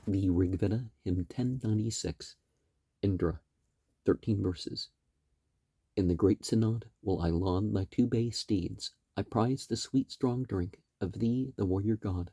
The Rigveda hymn 10.96, Indra, 13 verses. In the great synod will I laud thy two bay steeds. I prize the sweet strong drink of thee, the warrior god.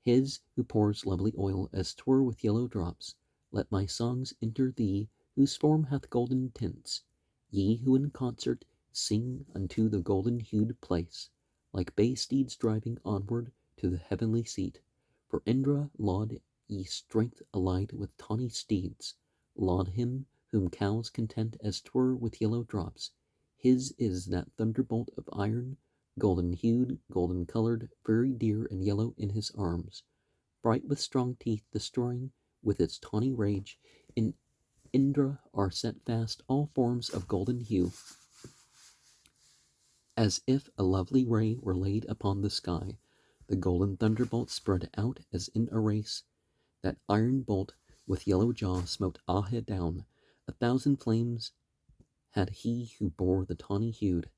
His who pours lovely oil as 'twere with yellow drops. Let my songs enter thee, whose form hath golden tints. Ye who in concert sing unto the golden-hued place, like bay steeds driving onward to the heavenly seat. For Indra laud ye strength allied with tawny steeds. Laud him whom cows content as 'twere with yellow drops. His is that thunderbolt of iron, golden-hued, golden-colored, very dear and yellow in his arms, bright with strong teeth, destroying with its tawny rage. In Indra are set fast all forms of golden hue, as if a lovely ray were laid upon the sky. The golden thunderbolt spread out as in a race. That iron bolt with yellow jaw smote Aha down. 1,000 flames had he who bore the tawny hued.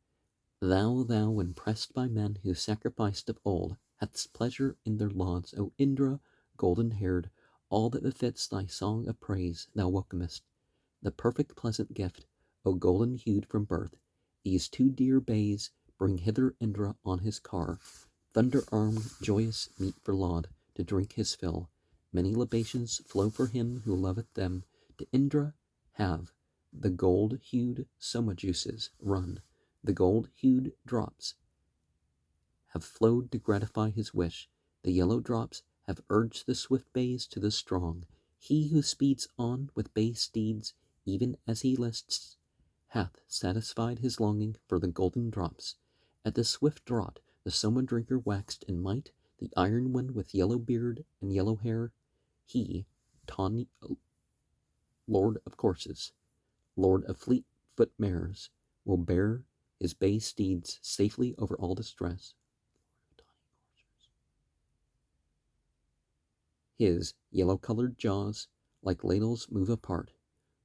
Thou, when pressed by men who sacrificed of old, hadst pleasure in their lauds, O Indra, golden-haired. All that befits thy song of praise thou welcomest. The perfect pleasant gift, O golden-hued from birth. These two dear bays bring hither Indra on his car, thunder-armed, joyous, meet for laud, to drink his fill. Many libations flow for him who loveth them. To Indra have the gold-hued soma juices run. The gold-hued drops have flowed to gratify his wish. The yellow drops have urged the swift bays to the strong. He who speeds on with bay steeds, even as he lists, hath satisfied his longing for the golden drops. At the swift draught the soma drinker waxed in might, the iron one with yellow beard and yellow hair. He, tawny lord of courses, lord of fleet-foot mares, will bear his bay steeds safely over all distress. His yellow-colored jaws, like ladles, move apart.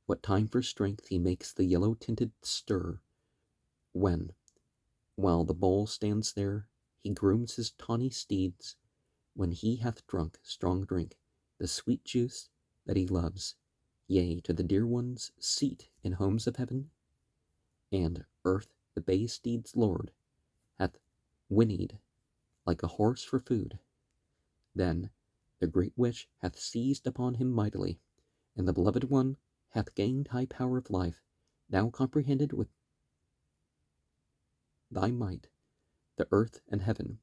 What time for strength he makes the yellow-tinted stir, when, while the bowl stands there, he grooms his tawny steeds. When he hath drunk strong drink, the sweet juice that he loves, yea, to the dear one's seat in homes of heaven, and earth the bay steed's lord hath whinnied like a horse for food, then the great wish hath seized upon him mightily, and the beloved one hath gained high power of life. Thou comprehended with thy might the earth and heaven,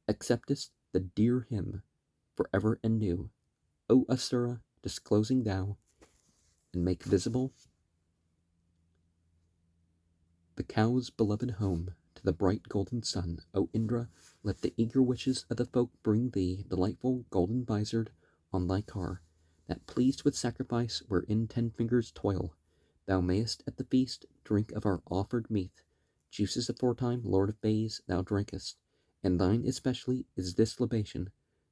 acceptest the dear hymn for ever and new. O Asura, disclosing thou, and make visible the cow's beloved home to the bright golden sun. O Indra, let the eager wishes of the folk bring thee delightful golden visored on thy car, that pleased with sacrifice wherein 10 fingers toil, thou mayest at the feast drink of our offered meat. Juices aforetime, Lord of bays, thou drinkest, and thine especially is this libation.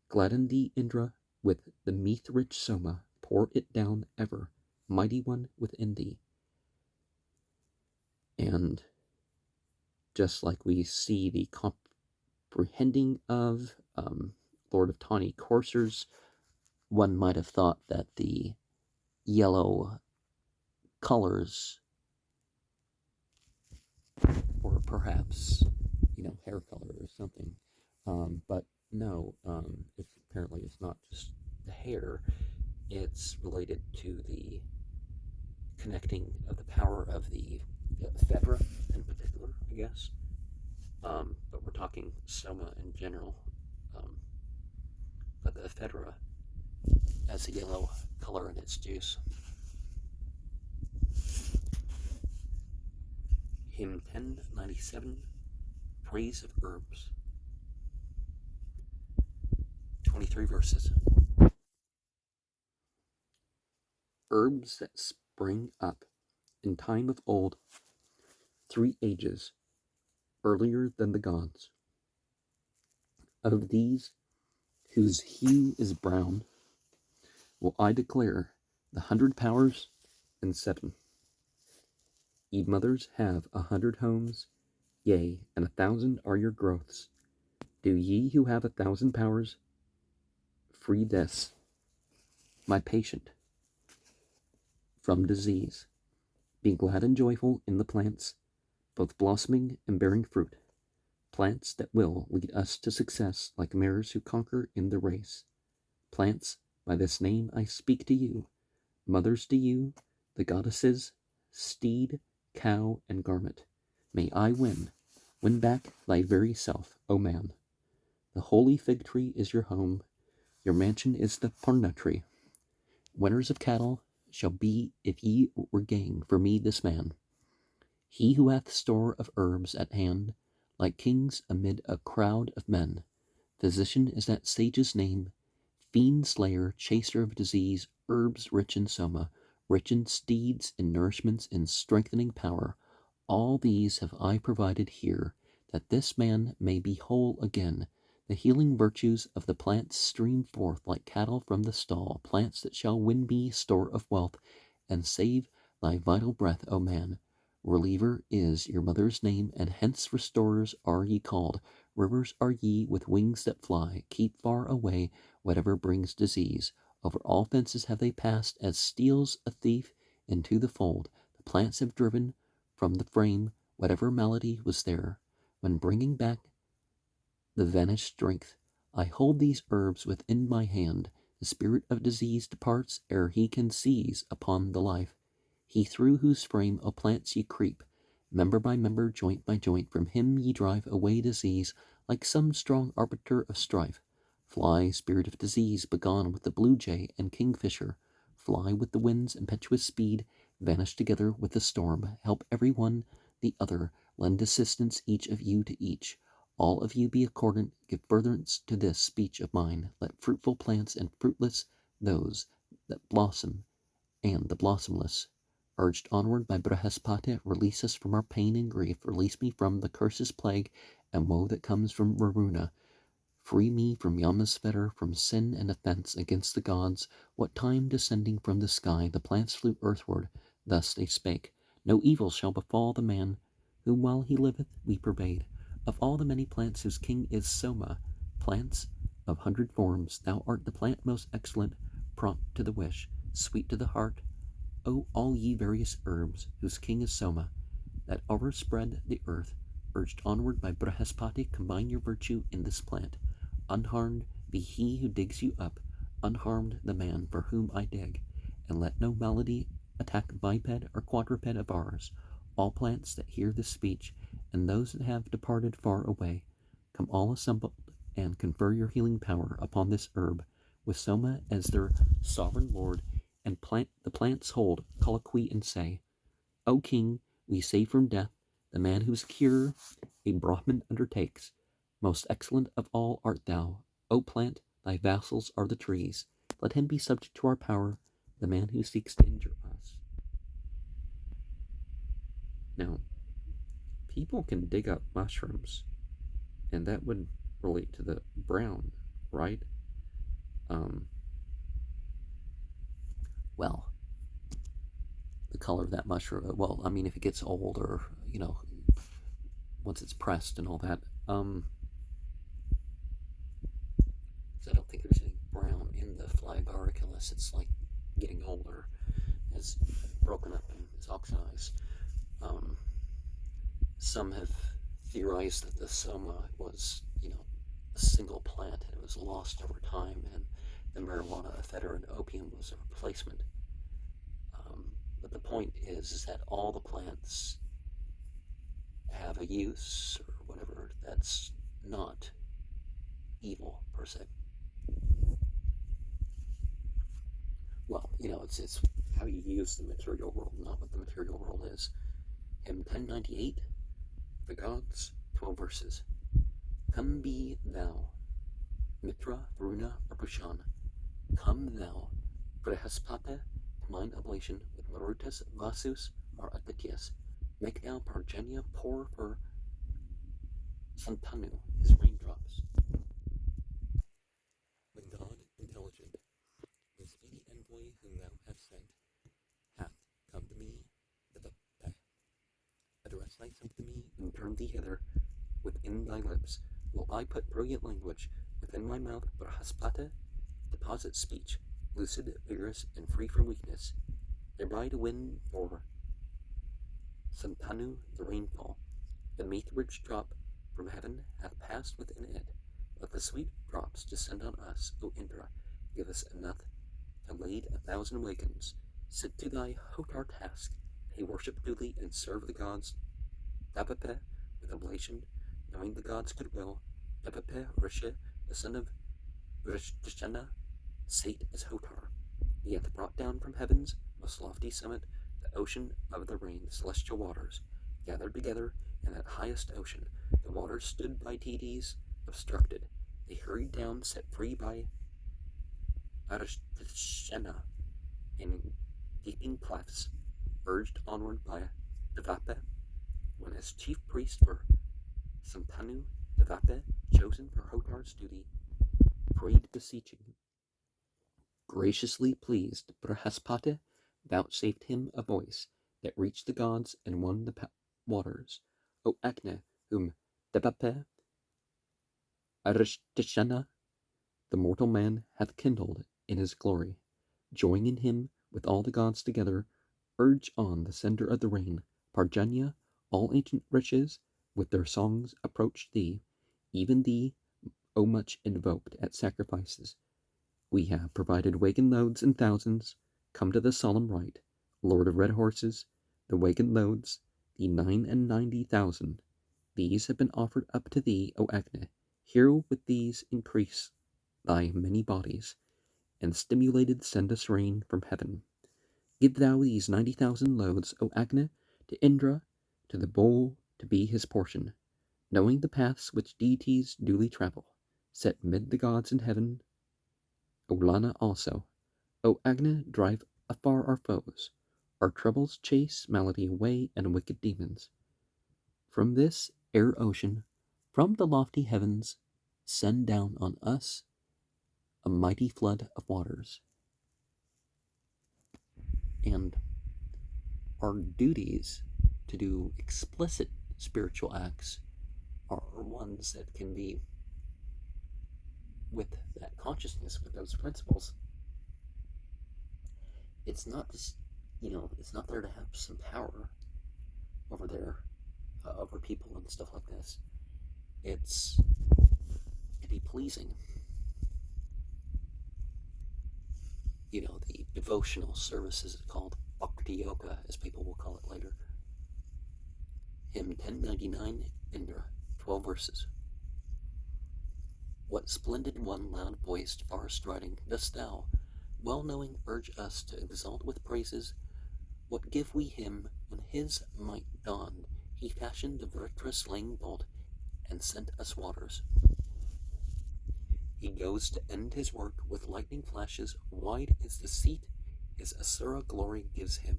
Gladden thee, Indra, with the meath-rich soma, pour it down ever, mighty one, within thee. And just like we see the comprehending of Lord of Tawny coursers, one might have thought that the yellow colors or perhaps, hair color or something. But no, apparently it's not just the hair. It's related to the connecting of the power of the ephedra in particular, I guess. But we're talking soma in general. But the ephedra has a yellow color in its juice. Hymn 10.97, Praise of Herbs. 23 verses. Herbs that spring up in time of old, 3 ages earlier than the gods. Of these, whose hue is brown, will I declare the 100 powers and 7. Ye mothers have 100 homes, yea, and 1,000 are your growths. Do ye who have 1,000 powers free this, my patient, from disease. Be glad and joyful in the plants, both blossoming and bearing fruit, plants that will lead us to success like mares who conquer in the race. Plants, by this name I speak to you, mothers to you, the goddesses, steed, cow, and garment. May I win back thy very self, O man. The holy fig tree is your home, your mansion is the parna tree. Winners of cattle shall be if ye regain for me this man. He who hath store of herbs at hand, like kings amid a crowd of men. Physician is that sage's name, fiend slayer, chaser of disease, herbs rich in soma, rich in steeds, in nourishments, in strengthening power. All these have I provided here, that this man may be whole again. The healing virtues of the plants stream forth like cattle from the stall, plants that shall win me store of wealth, and save thy vital breath, O man. Reliever is your mother's name, and hence restorers are ye called. Rivers are ye with wings that fly, keep far away whatever brings disease. Over all fences have they passed, as steals a thief into the fold. The plants have driven from the frame whatever malady was there. When bringing back the vanished strength, I hold these herbs within my hand. The spirit of disease departs ere he can seize upon the life. He through whose frame, O plants, ye creep, member by member, joint by joint, from him ye drive away disease, like some strong arbiter of strife. Fly, spirit of disease, begone with the blue jay and kingfisher. Fly with the wind's impetuous speed, vanish together with the storm. Help every one the other, lend assistance each of you to each. All of you be accordant, give furtherance to this speech of mine. Let fruitful plants and fruitless, those that blossom and the blossomless, urged onward by Brihaspati, release us from our pain and grief. Release me from the curses, plague, and woe that comes from Varuna. Free me from Yama's fetter, from sin and offense against the gods. What time descending from the sky, the plants flew earthward, thus they spake. No evil shall befall the man, whom while he liveth we pervade. Of all the many plants whose king is Soma, plants of 100 forms, thou art the plant most excellent, prompt to the wish, sweet to the heart. O all ye various herbs, whose king is Soma, that overspread the earth, urged onward by Brihaspati, combine your virtue in this plant. Unharmed be he who digs you up, unharmed the man for whom I dig, and let no malady attack biped or quadruped of ours. All plants that hear this speech, and those that have departed far away, come all assembled, and confer your healing power upon this herb, with Soma as their sovereign lord, and the plants hold colloquy and say, O king, we save from death the man whose cure a Brahmin undertakes. Most excellent of all art thou, O plant, thy vassals are the trees. Let him be subject to our power, the man who seeks to injure us. Now, people can dig up mushrooms, and that would relate to the brown, right? Well, the color of that mushroom, well, I mean, if it gets old or, once it's pressed and all that, so I don't think there's any brown in the fly agaric unless it's like getting older, has broken up and is oxidized. Some have theorized that the soma was, a single plant and it was lost over time, and the marijuana, ephedra, and opium was a replacement. But the point is that all the plants have a use or whatever that's not evil per se. Well, it's how you use the material world, not what the material world is. Hymn 1098, the gods, 12 verses. Come be thou, Mitra, Varuna, or Pushan. Come thou, Brihaspati, mine oblation with Marutas, Vasus, or Adityas. Make thou Parjanya pour for Santanu his raindrops. The god intelligent, the speedy envoy whom thou hast sent, hath come to me with a address thyself to me and turn thee hither within thy lips. Will I put brilliant language within my mouth, Brihaspati, the deposit speech, lucid, vigorous, and free from weakness, thereby to win for Santanu the rainfall. The meteor's drop from heaven hath passed within it. Let the sweet drops descend on us, O Indra. Give us enough to lade 1,000 wagons. Sit to thy Hotar task, pay worship duly, and serve the gods. Dapape with oblation, knowing the gods' goodwill. Dapape Rishi, the son of Rishtishana, sate as Hotar. He hath brought down from heaven's most lofty summit the ocean of the rain, celestial waters, gathered together in that highest ocean. The waters stood by deities obstructed. They hurried down, set free by Arishtishana, in gaping clefts, urged onward by Devape, when as chief priest for Santanu, Devape, chosen for Hotar's duty, prayed beseeching. Graciously pleased, Brahaspati vouchsafed him a voice that reached the gods and won the waters. O Agni, whom Devape Arishtishana, the mortal man, hath kindled in his glory, joining him with all the gods together, urge on the sender of the rain. Parjanya, all ancient riches, with their songs approach thee, even thee, O much invoked at sacrifices. We have provided wagon loads in thousands. Come to the solemn rite, Lord of red horses, the wagon loads, the 99,000. These have been offered up to thee, O Agni. Here with these increase thy many bodies, and stimulated send us rain from heaven. Give thou these 90,000 loads, O Agni, to Indra, to the bowl to be his portion, knowing the paths which deities duly travel, set mid the gods in heaven. O Lana also, O Agni, drive afar our foes, our troubles chase malady away and wicked demons. From this air ocean, from the lofty heavens, send down on us a mighty flood of waters. And our duties to do explicit spiritual acts are ones that can be with that consciousness, with those principles. It's not just, it's not there to have some power over there, over people and stuff like this. It's to be pleasing. The devotional services called Bhakti Yoga, as people will call it later. Hymn 1099, Indra, 12 verses. What splendid one, loud-voiced, far-striding, dost thou, well-knowing, urge us to exalt with praises? What give we him when his might dawned? He fashioned the Vritra-slaying bolt and sent us waters. He goes to end his work with lightning flashes. Wide is the seat his Asura glory gives him.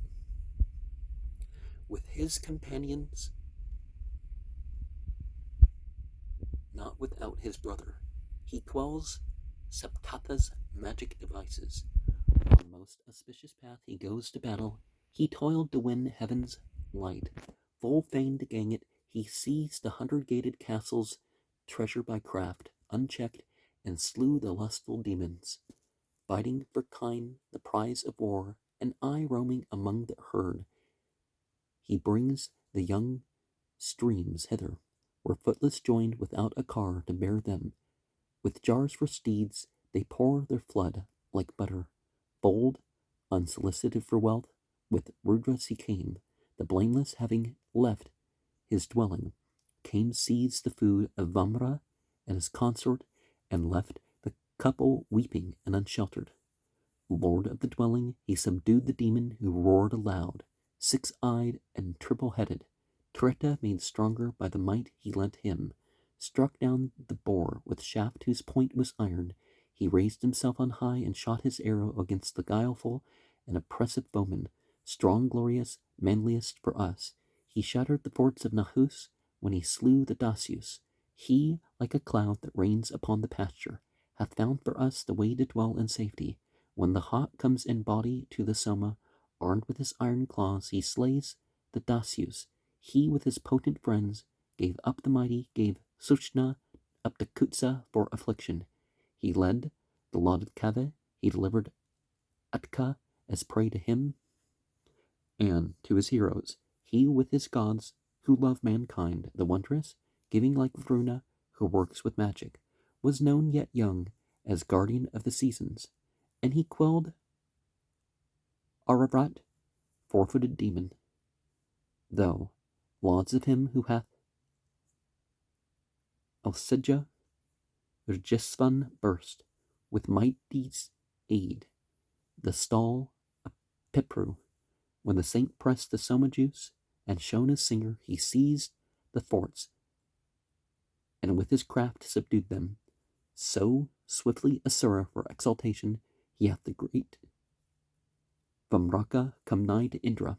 With his companions, not without his brother, he quells Saptatha's magic devices. On most auspicious path he goes to battle. He toiled to win heaven's light. Full fain to gain it, he seized the 100-gated castle's treasure by craft, unchecked, and slew the lustful demons. Fighting for kine, the prize of war, and I roaming among the herd. He brings the young streams hither, where footless joined without a car to bear them. With jars for steeds, they pour their flood like butter. Bold, unsolicited for wealth, with Rudras he came. The blameless, having left his dwelling, came seize the food of Vamra and his consort, and left the couple weeping and unsheltered. Lord of the dwelling, he subdued the demon who roared aloud, 6-eyed and triple-headed. Treta made stronger by the might he lent him, struck down the boar with shaft whose point was iron. He raised himself on high and shot his arrow against the guileful and oppressive foeman, strong, glorious, manliest for us. He shattered the forts of Nahus when he slew the Dasyus. He, like a cloud that rains upon the pasture, hath found for us the way to dwell in safety. When the hawk comes in body to the Soma, armed with his iron claws, he slays the Dasyus. He, with his potent friends, gave up the mighty, gave Sushna up to Kutsa for affliction. He led The lauded Kave, he delivered Atka as prey to him and to his heroes. He with his gods who love mankind, the wondrous, giving like Vruna, who works with magic, was known yet young as guardian of the seasons, and he quelled Ararat, four-footed demon, though lauds of him who hath Alsidja Rjesvan burst, with mighty's aid, the stall of Pipru. When the saint pressed the soma juice, and shone as singer, he seized the forts, and with his craft subdued them. So swiftly Asura for exaltation, he hath the great Vamraka come nigh to Indra.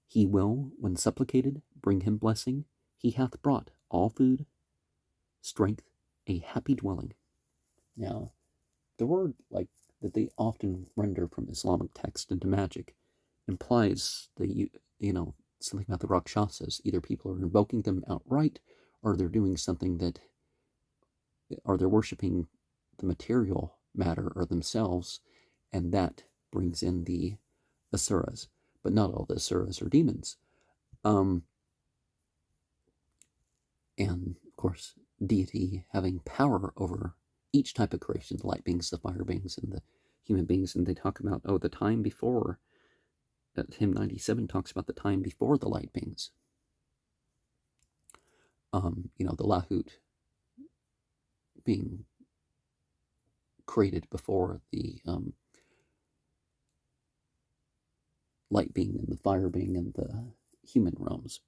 He will, when supplicated, bring him blessing. He hath brought all food, strength, a happy dwelling. Now, the word like that they often render from Islamic text into magic implies that something about the Rakshasas. Either people are invoking them outright, or they're doing something that, or they're worshiping the material matter or themselves, and that brings in the Asuras. But not all the Asuras are demons. And of course, deity having power over each type of creation, the light beings, the fire beings, and the human beings. And they talk about, the time before, hymn 97 talks about the time before the light beings. The Lahut being created before the light being and the fire being and the human realms.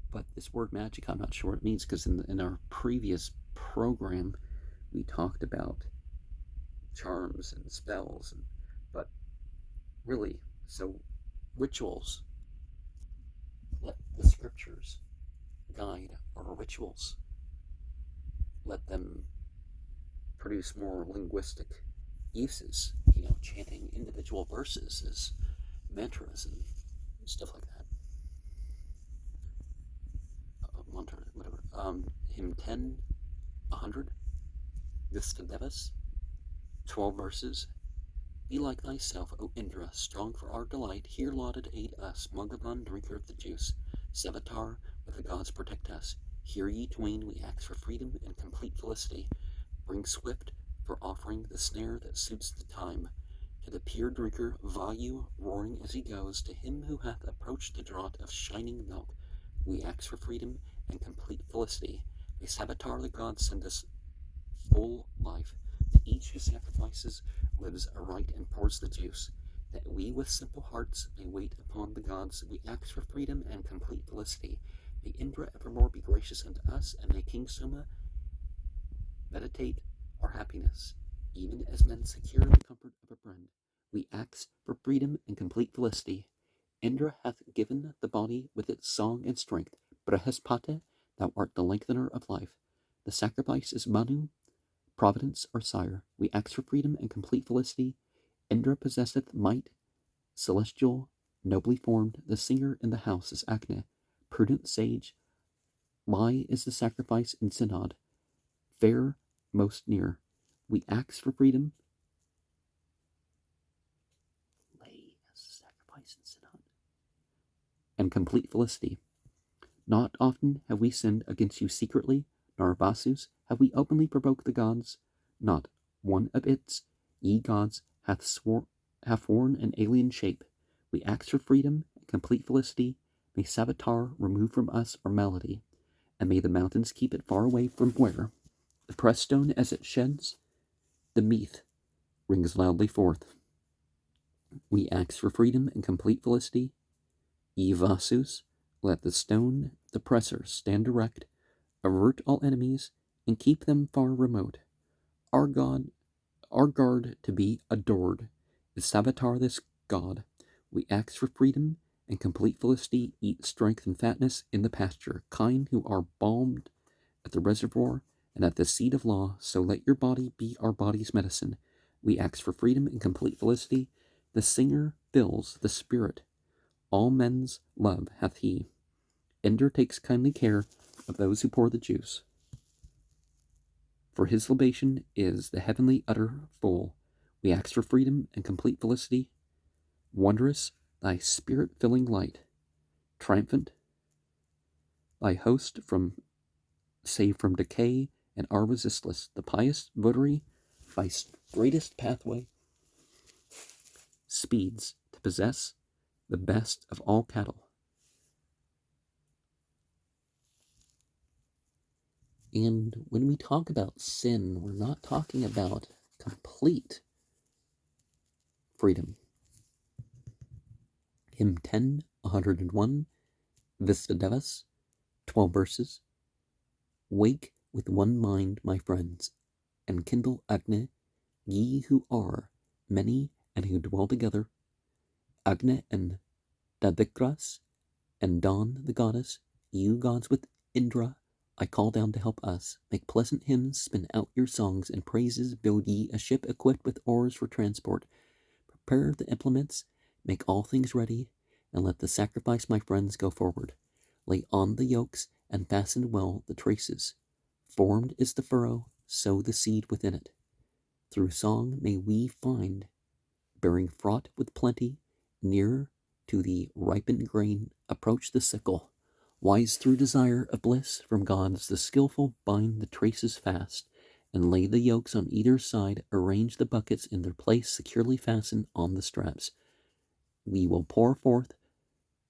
But this word magic, I'm not sure what it means, because in our previous program, we talked about charms and spells, but really, so rituals, let the scriptures guide our rituals. Let them produce more linguistic uses, chanting individual verses as mantras and stuff like that. Whatever. Hymn 10, 100, Vistadevas, 12 verses. Be like thyself, O Indra, strong for our delight. Here lauded aid us, Magavan, drinker of the juice. Sevatar, with the gods protect us. Here ye twain we ask for freedom and complete felicity. Bring swift for offering the snare that suits the time. To the pure drinker, Vayu, roaring as he goes, to him who hath approached the draught of shining milk, we ask for freedom and complete felicity. May Savitar the gods send us full life. To each who sacrifices lives aright and pours the juice. That we with simple hearts may wait upon the gods, we ask for freedom and complete felicity. May Indra evermore be gracious unto us, and may King Soma meditate our happiness, even as men secure the comfort of a friend. We ask for freedom and complete felicity. Indra hath given the body with its song and strength. Brihaspati, thou art the lengthener of life. The sacrifice is Manu, Providence our sire. We ask for freedom and complete felicity. Indra possesseth might, celestial, nobly formed. The singer in the house is Acne, prudent sage. Lie is the sacrifice in synod, fair most near. We ask for freedom. Lay as the sacrifice in synod, and complete felicity. Not often have we sinned against you secretly, nor Vasus have we openly provoked the gods. Not one of its, ye gods, hath worn an alien shape. We ask for freedom and complete felicity. May Savitar remove from us our malady, and may the mountains keep it far away from where the pressed stone as it sheds, the meath rings loudly forth. We ask for freedom and complete felicity. Ye Vasus, let the stone, the presser, stand erect, avert all enemies, and keep them far remote. Our guard to be adored is Savitar this god. We ask for freedom and complete felicity. Eat strength and fatness in the pasture, kind who are balmed at the reservoir and at the seat of law. So let your body be our body's medicine. We ask for freedom and complete felicity. The singer fills the spirit. All men's love hath he. Indra takes kindly care of those who pour the juice. For his libation is the heavenly utter full. We ask for freedom and complete felicity. Wondrous thy spirit-filling light, triumphant thy host save from decay, and are resistless. The pious votary, by straightest pathway, speeds to possess the best of all cattle. And when we talk about sin, we're not talking about complete freedom. Hymn 10, 101, Vistadevas, 12 verses. Wake with one mind, my friends, and kindle Agne, ye who are many and who dwell together. Agne and Dadikras, and Dawn the goddess, you gods with Indra, I call down to help us. Make pleasant hymns, spin out your songs and praises, build ye a ship equipped with oars for transport. Prepare the implements, make all things ready, and let the sacrifice, my friends, go forward. Lay on the yokes and fasten well the traces. Formed is the furrow, sow the seed within it. Through song may we find, bearing fraught with plenty, nearer to the ripened grain, approach the sickle. Wise through desire of bliss from gods, the skillful bind the traces fast, and lay the yokes on either side, arrange the buckets in their place, securely fastened on the straps. We will pour forth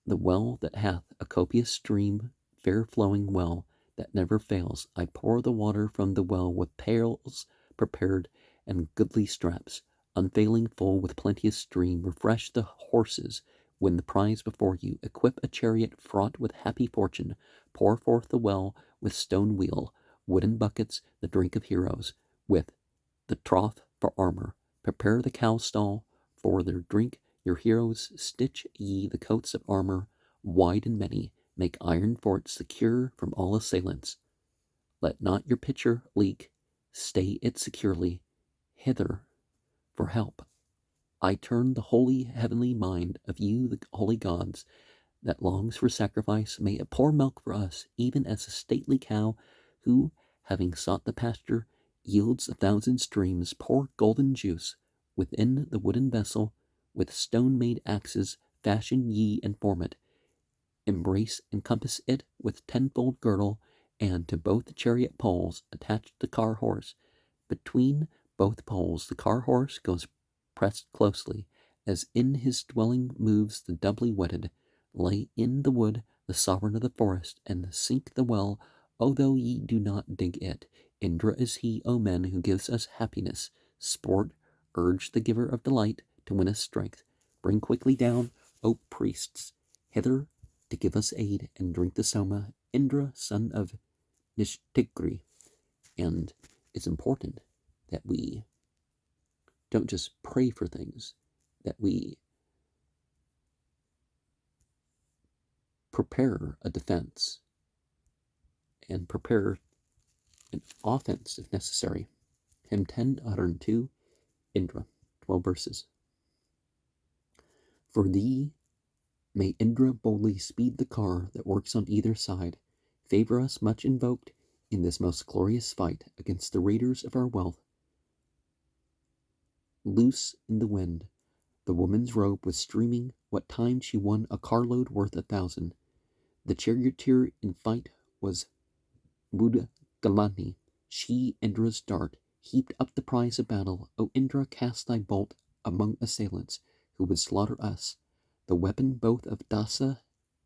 the well that hath a copious stream, fair flowing well that never fails. I pour the water from the well with pails prepared and goodly straps, unfailing full with plenteous stream. Refresh the horses, win the prize before you, equip a chariot fraught with happy fortune, pour forth the well with stone wheel, wooden buckets, the drink of heroes, with the trough for armor. Prepare the cow stall for their drink, your heroes. Stitch ye the coats of armor, wide and many, make iron forts secure from all assailants. Let not your pitcher leak, stay it securely. Hither for help I turn the holy heavenly mind of you, the holy gods, that longs for sacrifice. May it pour milk for us, even as a stately cow, who, having sought the pasture, yields 1,000 streams. Pour golden juice within the wooden vessel, with stone-made axes fashion ye and form it. Embrace and compass it with tenfold girdle, and to both chariot poles attach the car horse. Between both poles the car horse goes pressed closely, as in his dwelling moves the doubly wedded. Lay in the wood the sovereign of the forest, and sink the well, although ye do not dig it. Indra is he, O men, who gives us happiness. Sport, urge the giver of delight to win us strength. Bring quickly down, O priests, hither to give us aid, and drink the Soma, Indra, son of Nishtigri. And it's important that we don't just pray for things, that we prepare a defense and prepare an offense if necessary. Hymn 10, 102, Indra, 12 verses. For thee may Indra boldly speed the car that works on either side, favor us much invoked in this most glorious fight against the raiders of our wealth. Loose in the wind, the woman's robe was streaming. What time she won a carload worth 1,000. The charioteer in fight was Mudgalani. She, Indra's dart, heaped up the prize of battle. O Indra, cast thy bolt among assailants who would slaughter us. The weapon both of Dasa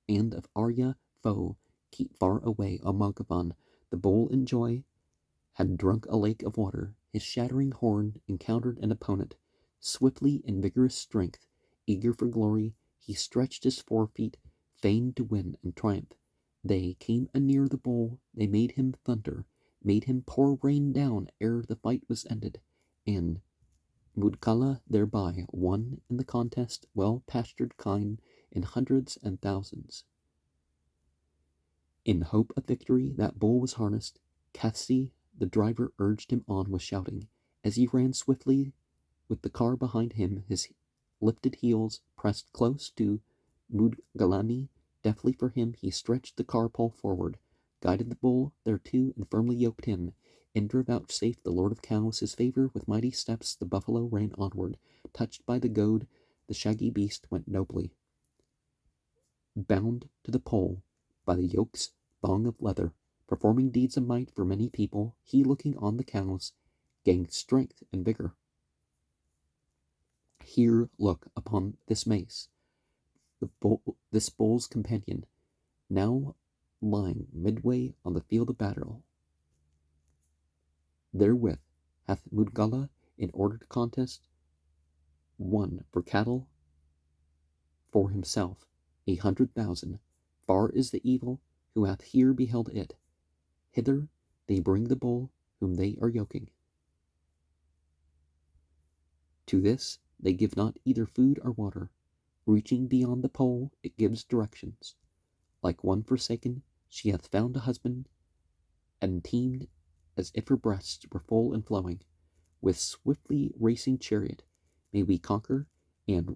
and of Arya foe keep far away. O Magavan, the bull in joy had drunk a lake of water. His shattering horn encountered an opponent. Swiftly in vigorous strength, eager for glory, he stretched his forefeet, fain to win and triumph. They came anear the bull, they made him thunder, made him pour rain down ere the fight was ended, and Mudgala thereby won in the contest well-pastured kine in hundreds and thousands. In hope of victory, that bull was harnessed. Cassie, the driver, urged him on with shouting. As he ran swiftly with the car behind him, his lifted heels pressed close to Mudgalani. Deftly for him, he stretched the car pole forward, guided the bull thereto, and firmly yoked him. Indra vouchsafed the Lord of Cows his favor. With mighty steps the buffalo ran onward. Touched by the goad, the shaggy beast went nobly. Bound to the pole by the yoke's thong of leather, performing deeds of might for many people, he, looking on the cows, gained strength and vigor. Here look upon this mace, this bull's companion, now lying midway on the field of battle. Therewith hath Mudgala, in ordered contest, won for cattle for himself 100,000. Far is the evil who hath here beheld it. Hither they bring the bull whom they are yoking. To this they give not either food or water. Reaching beyond the pole, it gives directions. Like one forsaken, she hath found a husband, and teemed as if her breasts were full and flowing. With swiftly racing chariot may we conquer, and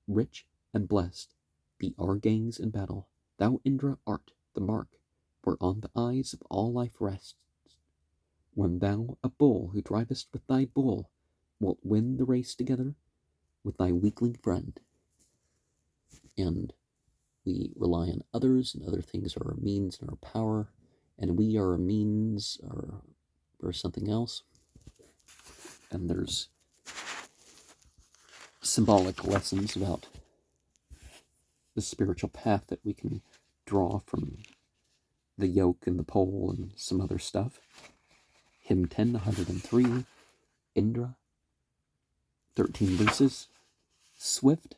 rich and blessed be our gangs in battle. Thou, Indra, art the mark whereon the eyes of all life rests. When thou, a bull who drivest with thy bull, wilt win the race together with thy weakling friend. And we rely on others, and other things are a means and our power, and we are a means or something else. And there's symbolic lessons about the spiritual path that we can draw from the yoke and the pole and some other stuff. Hymn 10, 103, Indra, 13 verses. Swift,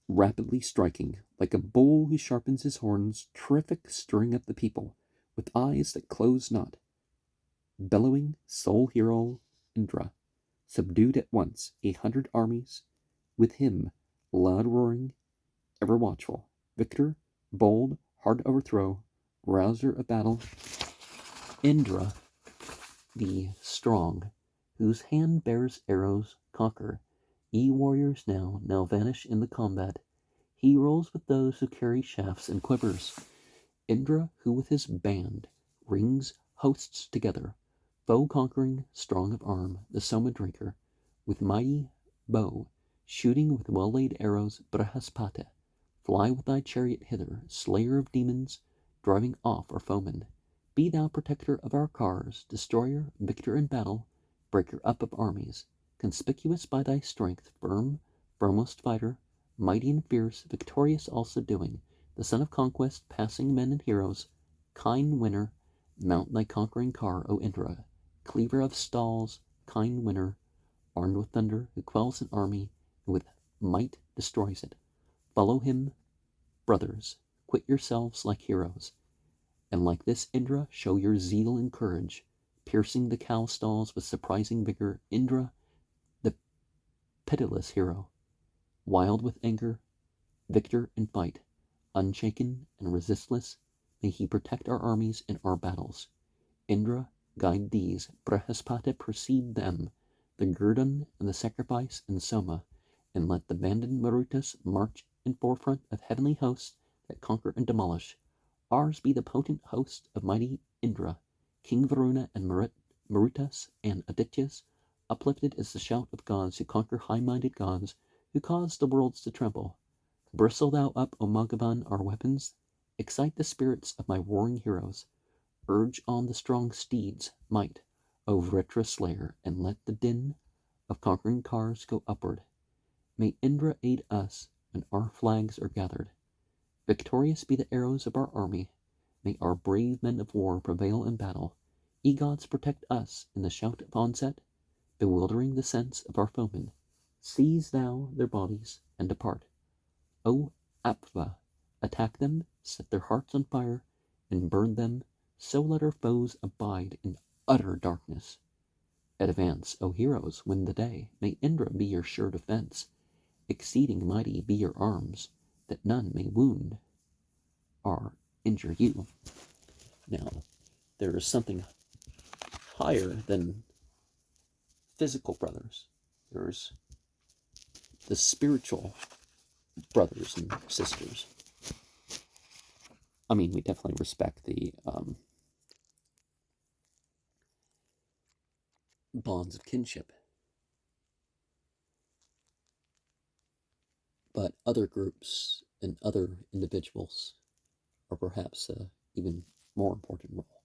rapidly striking, like a bull who sharpens his horns, terrific, stirring up the people, with eyes that close not. Bellowing, sole hero, Indra, subdued at once 100 armies, with him, loud roaring, ever watchful, victor, bold, hard to overthrow, rouser of battle. Indra, the strong, whose hand bears arrows, conquer. Ye warriors now vanish in the combat. He rolls with those who carry shafts and quivers. Indra, who with his band rings hosts together, foe conquering, strong of arm, the Soma drinker, with mighty bow, shooting with well-laid arrows, Brihaspati, fly with thy chariot hither, slayer of demons, driving off our foemen. Be thou protector of our cars, destroyer, victor in battle, breaker up of armies, conspicuous by thy strength, firm, foremost fighter, mighty and fierce, victorious all subduing, the son of conquest, passing men and heroes, kind winner, mount thy conquering car, O Indra, cleaver of stalls, kind winner, armed with thunder, who quells an army, and with might destroys it. Follow him, brothers, quit yourselves like heroes, and like this Indra show your zeal and courage, piercing the cow stalls with surprising vigor. Indra, the pitiless hero, wild with anger, victor in fight, unshaken and resistless, may he protect our armies in our battles. Indra, guide these, Brihaspati precede them, the guerdon and the sacrifice and Soma, and let the banded Marutas march in forefront of heavenly hosts that conquer and demolish. Ours be the potent host of mighty Indra, King Varuna and Marutas and Adityas, uplifted is the shout of gods who conquer high-minded gods, who cause the worlds to tremble. Bristle thou up, O Magavan, our weapons, excite the spirits of my roaring heroes, urge on the strong steeds' might, O Vritra slayer, and let the din of conquering cars go upward. May Indra aid us when our flags are gathered. Victorious be the arrows of our army. May our brave men of war prevail in battle. Ye gods, protect us in the shout of onset, bewildering the sense of our foemen. Seize thou their bodies and depart. O Apva, attack them, set their hearts on fire, and burn them, so let our foes abide in utter darkness. Advance, O heroes, win the day. May Indra be your sure defense. Exceeding mighty be your arms, that none may wound or injure you. Now, there is something higher than physical brothers. There's the spiritual brothers and sisters. I mean, we definitely respect the bonds of kinship. But other groups and other individuals are perhaps an even more important role.